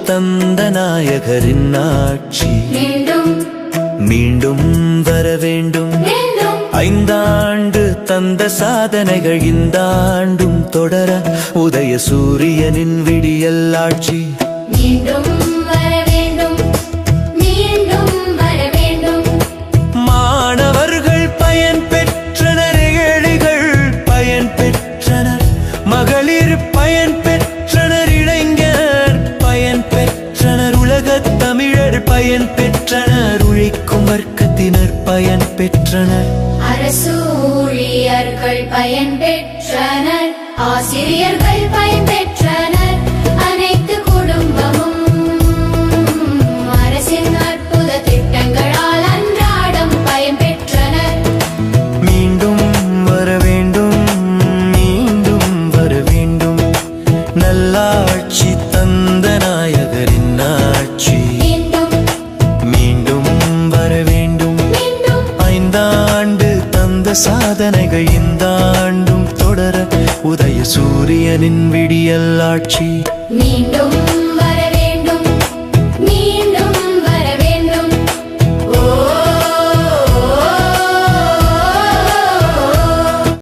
தந்த நாயகரின் ஆட்சி மீண்டும் வர வேண்டும். 5 ஆண்டு தந்த சாதனைகள் இந்த ஆண்டும் தொடர உதய சூரியனின் விடியல் ஆட்சி மீண்டும் வர வேண்டும், மீண்டும் வர வேண்டும். மாணவர்கள் பயன் பெற்றனர், ஏழைகள் பயன் பெற்றனர், மகளிர் பயன் பெற்றனர், இளைஞர் பயன் பெற்றனர், உலகத் தமிழர் பயன் பெற்றனர், உழைக்கும் வர்க்கத்தினர் பயன் பெற்றனர். அரசு ஊழியர்கள் பயன் பெற்றனர், ஆசிரியர்கள் பயன் பெற்றனர், அனைத்து குடும்பமும் அரசின் அற்புத திட்டங்களால் அன்றாடம் பயன் பெற்றனர். மீண்டும் வர வேண்டும், மீண்டும் வர வேண்டும், நல்லாட்சி தந்த நாயகரின் ஆட்சி மீண்டும் வர வேண்டும். 5 ஆண்டு தந்த சாதனைகள் இந்த ஆண்டும் தொடர உதய சூரியனின் விடியல் ஆட்சி மீண்டும்